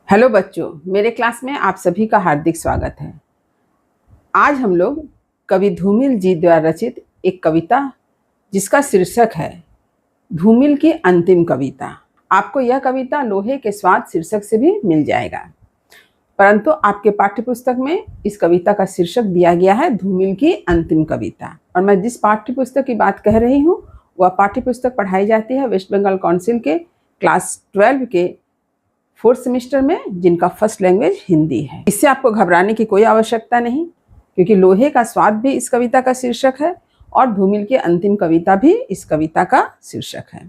Hello बच्चों, मेरे class में आप सभी का हार्दिक स्वागत है। आज हम लोग कवि धूमिल जी द्वारा रचित एक कविता जिसका शीर्षक है धूमिल की अंतिम कविता। आपको यह कविता लोहे के स्वाद शीर्षक से भी मिल जाएगा, परंतु आपके पाठ्यपुस्तक में इस कविता का शीर्षक दिया गया है धूमिल की अंतिम कविता। और मैं जिस पाठ्यपुस्तक की बात कह रही हूँ वह पाठ्यपुस्तक पढ़ाई जाती है वेस्ट बंगाल काउंसिल के क्लास 12 के 4th सेमेस्टर में, जिनका फर्स्ट लैंग्वेज हिंदी है। इससे आपको घबराने की कोई आवश्यकता नहीं, क्योंकि लोहे का स्वाद भी इस कविता का शीर्षक है और धूमिल की अंतिम कविता भी इस कविता का शीर्षक है।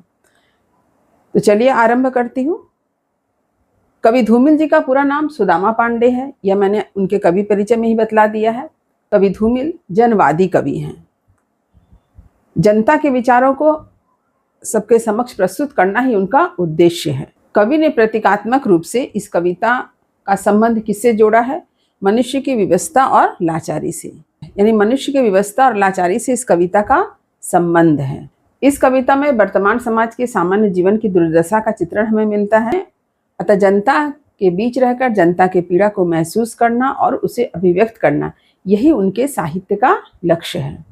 तो चलिए आरंभ करती हूँ। कवि धूमिल जी का पूरा नाम सुदामा पांडे है, यह मैंने उनके कवि परिचय में ही बतला दिया है। कवि धूमिल जनवादी कवि हैं। जनता के विचारों को सबके समक्ष प्रस्तुत करना ही उनका उद्देश्य है। कवि ने प्रतीकात्मक रूप से इस कविता का संबंध किससे जोड़ा है? मनुष्य की विवशता और लाचारी से। यानी मनुष्य की विवशता और लाचारी से इस कविता का संबंध है। इस कविता में वर्तमान समाज के सामान्य जीवन की दुर्दशा का चित्रण हमें मिलता है। अतः जनता के बीच रहकर जनता के पीड़ा को महसूस करना और उसे अभिव्यक्त करना, यही उनके साहित्य का लक्ष्य है।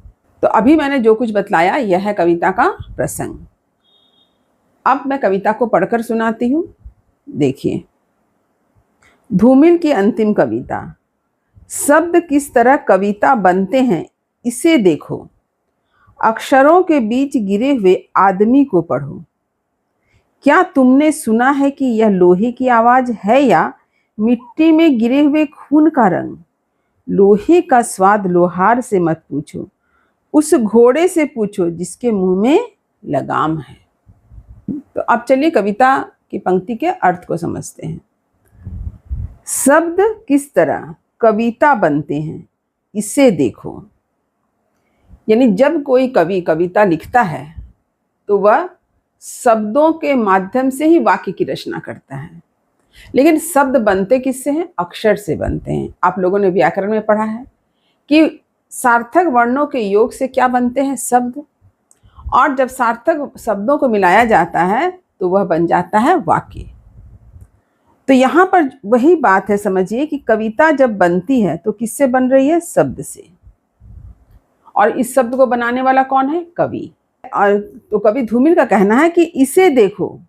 तो अभी मैंने जो कुछ बतलाया यह है कविता का प्रसंग। अब मैं कविता को पढ़कर सुनाती हूँ। देखिए, धूमिल की अंतिम कविता। शब्द किस तरह कविता बनते हैं इसे देखो, अक्षरों के बीच गिरे हुए आदमी को पढ़ो। क्या तुमने सुना है कि यह लोहे की आवाज है या मिट्टी में गिरे हुए खून का रंग? लोहे का स्वाद लोहार से मत पूछो, उस घोड़े से पूछो जिसके मुंह में लगाम है। तो अब चलिए कविता की पंक्ति के अर्थ को समझते हैं। शब्द किस तरह कविता बनते हैं इसे देखो। यानी जब कोई कवि कविता लिखता है तो वह शब्दों के माध्यम से ही वाक्य की रचना करता है, लेकिन शब्द बनते किससे हैं? अक्षर से बनते हैं। आप लोगों ने व्याकरण में पढ़ा है कि सार्थक वर्णों के योग से क्या बनते हैं? शब्द। और जब सार्थक शब्दों को मिलाया जाता है तो वह बन जाता है वाक्य। तो यहाँ पर वही बात है, समझिए कि कविता जब बनती है तो किससे बन रही है? शब्द से। और इस शब्द को बनाने वाला कौन है? कवि। और तो कवि धूमिल का कहना है कि इसे देखो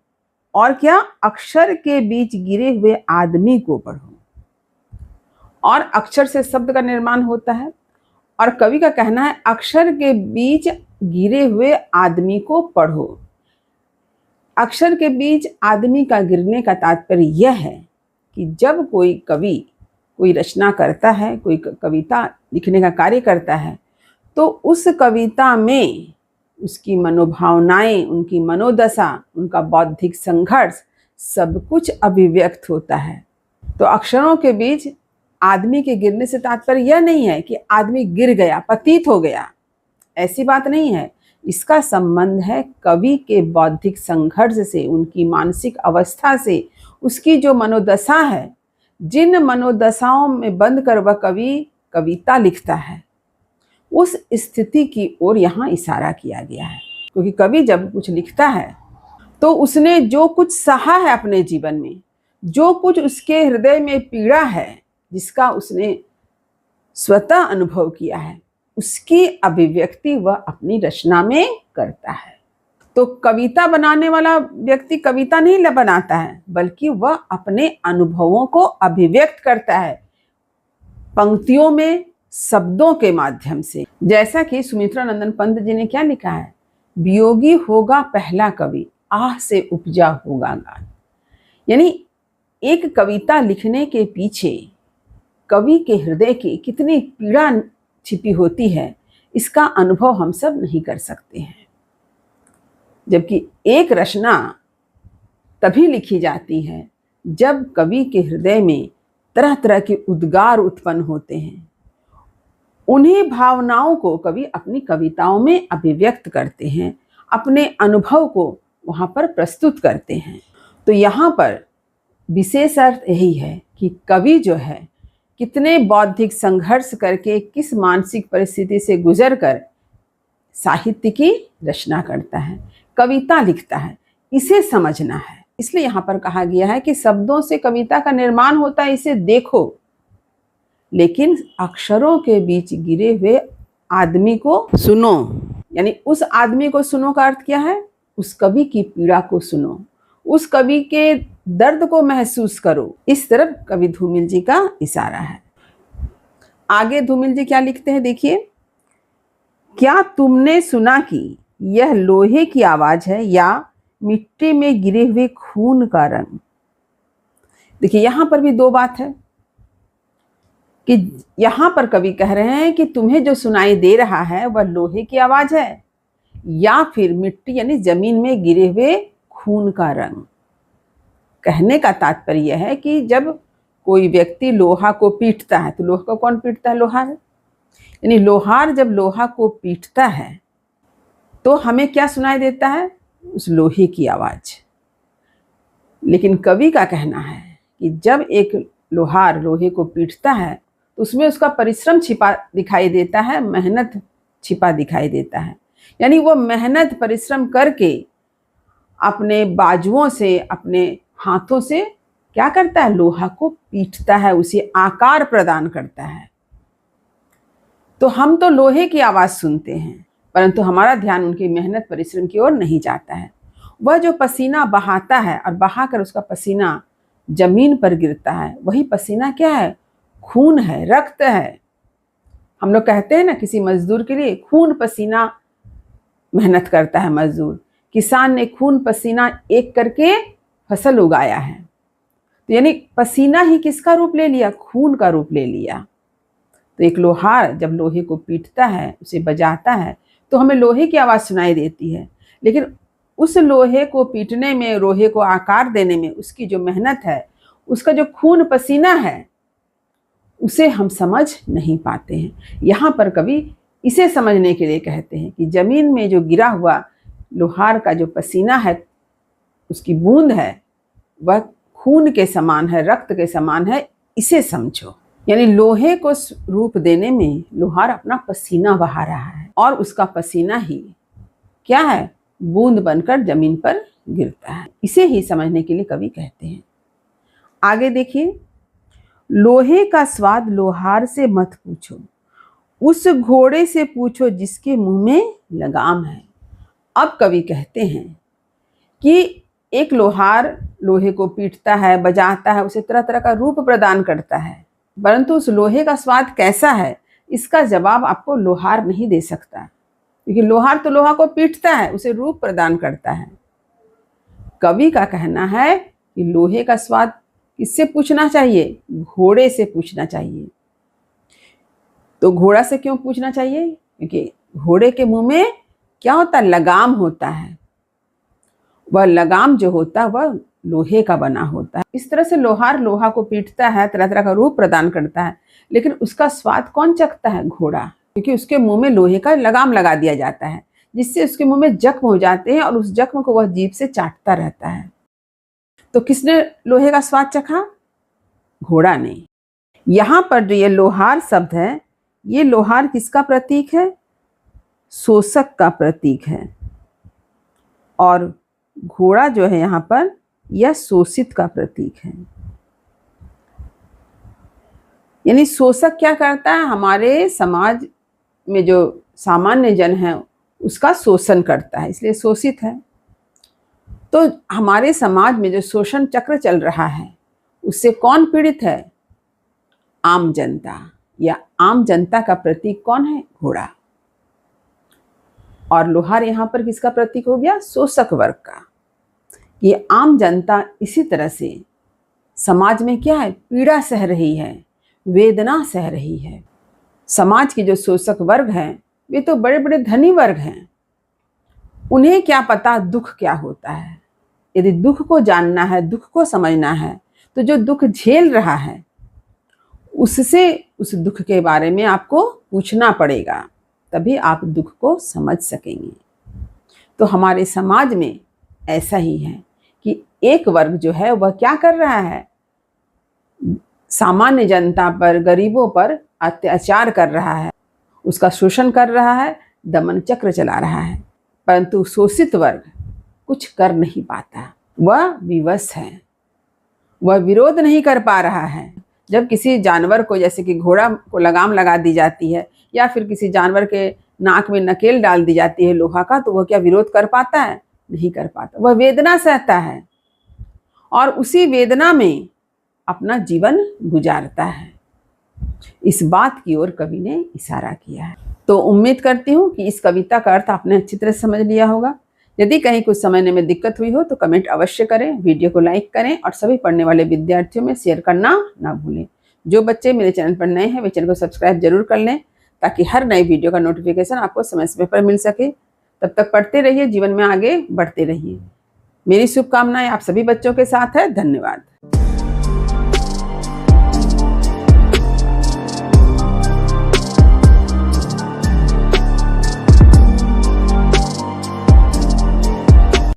और क्या, अक्षर के बीच गिरे हुए आदमी को पढ़ो। और अक्षर से शब्द का निर्माण होता है, और कवि का कहना है अक्षर के बीच गिरे हुए आदमी को पढ़ो। अक्षर के बीच आदमी का गिरने का तात्पर्य यह है कि जब कोई कवि कोई रचना करता है, कोई कविता लिखने का कार्य करता है, तो उस कविता में उसकी मनोभावनाएं, उनकी मनोदशा, उनका बौद्धिक संघर्ष सब कुछ अभिव्यक्त होता है। तो अक्षरों के बीच आदमी के गिरने से तात्पर्य यह नहीं है कि आदमी गिर गया, पतित हो गया, ऐसी बात नहीं है। इसका संबंध है कवि के बौद्धिक संघर्ष से, उनकी मानसिक अवस्था से, उसकी जो मनोदशा है, जिन मनोदशाओं में बंद कर वह कवि कविता लिखता है, उस स्थिति की ओर यहाँ इशारा किया गया है। क्योंकि कवि जब कुछ लिखता है तो उसने जो कुछ सहा है अपने जीवन में, जो कुछ उसके हृदय में पीड़ा है, जिसका उसने स्वतः अनुभव किया है, उसकी अभिव्यक्ति वह अपनी रचना में करता है। तो कविता बनाने वाला व्यक्ति कविता नहीं बनाता है, बल्कि वह अपने अनुभवों को अभिव्यक्त करता है पंक्तियों में, शब्दों के माध्यम से। जैसा कि सुमित्रा नंदन पंत जी ने क्या लिखा है, वियोगी होगा पहला कवि, आह से उपजा होगा गान। यानी एक कविता लिखने के पीछे कवि के हृदय की कितनी पीड़ा छिपी होती है, इसका अनुभव हम सब नहीं कर सकते हैं। जबकि एक रचना तभी लिखी जाती है जब कवि के हृदय में तरह तरह के उद्गार उत्पन्न होते हैं। उन्हीं भावनाओं को कवि अपनी कविताओं में अभिव्यक्त करते हैं, अपने अनुभव को वहाँ पर प्रस्तुत करते हैं। तो यहाँ पर विशेष अर्थ यही है कि कवि जो है कितने बौद्धिक संघर्ष करके, किस मानसिक परिस्थिति से गुजर कर साहित्य की रचना करता है, कविता लिखता है, इसे समझना है। इसलिए यहाँ पर कहा गया है कि शब्दों से कविता का निर्माण होता है, इसे देखो, लेकिन अक्षरों के बीच गिरे हुए आदमी को सुनो। यानी उस आदमी को सुनो का अर्थ क्या है? उस कवि की पीड़ा को सुनो, उस कवि के दर्द को महसूस करो। इस तरफ कवि धूमिल जी का इशारा है। आगे धूमिल जी क्या लिखते हैं, देखिए। क्या तुमने सुना कि यह लोहे की आवाज है या मिट्टी में गिरे हुए खून का रंग? देखिए यहां पर भी दो बात है कि यहां पर कवि कह रहे हैं कि तुम्हें जो सुनाई दे रहा है वह लोहे की आवाज है या फिर मिट्टी यानी जमीन में गिरे हुए खून का रंग। कहने का तात्पर्य यह है कि जब कोई व्यक्ति लोहा को पीटता है, तो लोहा को कौन पीटता है? लोहार। यानी लोहार जब लोहा को पीटता है तो हमें क्या सुनाई देता है? उस लोहे की आवाज। लेकिन कवि का कहना है कि जब एक लोहार लोहे को पीटता है तो उसमें उसका परिश्रम छिपा दिखाई देता है, मेहनत छिपा दिखाई देता है। यानी वो मेहनत परिश्रम करके अपने बाजुओं से, अपने हाथों से क्या करता है? लोहा को पीटता है, उसे आकार प्रदान करता है। तो हम तो लोहे की आवाज सुनते हैं, परंतु हमारा ध्यान उनकी मेहनत परिश्रम की ओर नहीं जाता है। वह जो पसीना बहाता है और बहाकर उसका पसीना जमीन पर गिरता है, वही पसीना क्या है? खून है, रक्त है। हम लोग कहते हैं ना, किसी मजदूर के लिए खून पसीना मेहनत करता है मजदूर। किसान ने खून पसीना एक करके फसल उगाया है। तो यानी पसीना ही किसका रूप ले लिया? खून का रूप ले लिया। तो एक लोहार जब लोहे को पीटता है, उसे बजाता है, तो हमें लोहे की आवाज सुनाई देती है। लेकिन उस लोहे को पीटने में, लोहे को आकार देने में उसकी जो मेहनत है, उसका जो खून पसीना है, उसे हम समझ नहीं पाते हैं। यहाँ पर कवि इसे समझने के लिए कहते हैं कि जमीन में जो गिरा हुआ लोहार का जो पसीना है, उसकी बूंद है, वह खून के समान है, रक्त के समान है, इसे समझो। यानी लोहे को रूप देने में लोहार अपना पसीना बहा रहा है और उसका पसीना ही क्या है? बूंद बनकर जमीन पर गिरता है। इसे ही समझने के लिए कवि कहते हैं। आगे देखिए, लोहे का स्वाद लोहार से मत पूछो, उस घोड़े से पूछो जिसके मुंह में लगाम है। अब कवि कहते हैं कि एक लोहार लोहे को पीटता है, बजाता है, उसे तरह तरह का रूप प्रदान करता है, परंतु उस लोहे का स्वाद कैसा है, इसका जवाब आपको लोहार नहीं दे सकता, क्योंकि लोहार तो लोहा को पीटता है, उसे रूप प्रदान करता है। कवि का कहना है कि लोहे का स्वाद किससे पूछना चाहिए? घोड़े से पूछना चाहिए। तो घोड़ा से क्यों पूछना चाहिए? क्योंकि घोड़े के मुंह में क्या होता है? लगाम होता है। वह लगाम जो होता है वह लोहे का बना होता है। इस तरह से लोहार लोहा को पीटता है, तरह तरह का रूप प्रदान करता है, लेकिन उसका स्वाद कौन चखता है? घोड़ा, क्योंकि उसके मुंह में लोहे का लगाम लगा दिया जाता है, जिससे उसके मुंह में जख्म हो जाते हैं और उस जख्म को वह जीभ से चाटता रहता है। तो किसने लोहे का स्वाद चखा? घोड़ा ने। यहाँ पर जो ये लोहार शब्द है, ये लोहार किसका प्रतीक है? शोषक का प्रतीक है। और घोड़ा जो है यहाँ पर, यह शोषित का प्रतीक है। यानी शोषक क्या करता है? हमारे समाज में जो सामान्य जन है उसका शोषण करता है, इसलिए शोषित है। तो हमारे समाज में जो शोषण चक्र चल रहा है, उससे कौन पीड़ित है? आम जनता। या आम जनता का प्रतीक कौन है? घोड़ा। और लोहार यहाँ पर किसका प्रतीक हो गया? शोषक वर्ग का। ये आम जनता इसी तरह से समाज में क्या है? पीड़ा सह रही है, वेदना सह रही है। समाज के जो शोषक वर्ग हैं, वे तो बड़े बड़े धनी वर्ग हैं। उन्हें क्या पता दुख क्या होता है। यदि दुख को जानना है, दुख को समझना है, तो जो दुख झेल रहा है उससे उस दुख के बारे में आपको पूछना पड़ेगा, तभी आप दुख को समझ सकेंगे। तो हमारे समाज में ऐसा ही है कि एक वर्ग जो है वह क्या कर रहा है? सामान्य जनता पर, गरीबों पर अत्याचार कर रहा है, उसका शोषण कर रहा है, दमन चक्र चला रहा है, परंतु शोषित वर्ग कुछ कर नहीं पाता। वह विवश है, वह विरोध नहीं कर पा रहा है। जब किसी जानवर को, जैसे कि घोड़ा को लगाम लगा दी जाती है या फिर किसी जानवर के नाक में नकेल डाल दी जाती है लोहा का, तो वह क्या विरोध कर पाता है? नहीं कर पाता। वह वेदना सहता है और उसी वेदना में अपना जीवन गुजारता है। इस बात की ओर कवि ने इशारा किया है। तो उम्मीद करती हूँ कि इस कविता का अर्थ आपने अच्छी तरह समझ लिया होगा। यदि कहीं कुछ समझने में दिक्कत हुई हो तो कमेंट अवश्य करें, वीडियो को लाइक करें और सभी पढ़ने वाले विद्यार्थियों में शेयर करना ना भूलें। जो बच्चे मेरे चैनल पर नए हैं वे चैनल को सब्सक्राइब जरूर कर लें, ताकि हर नई वीडियो का नोटिफिकेशन आपको समय समय पर मिल सके। तब तक पढ़ते रहिए, जीवन में आगे बढ़ते रहिए। मेरी शुभकामनाएं आप सभी बच्चों के साथ है। धन्यवाद।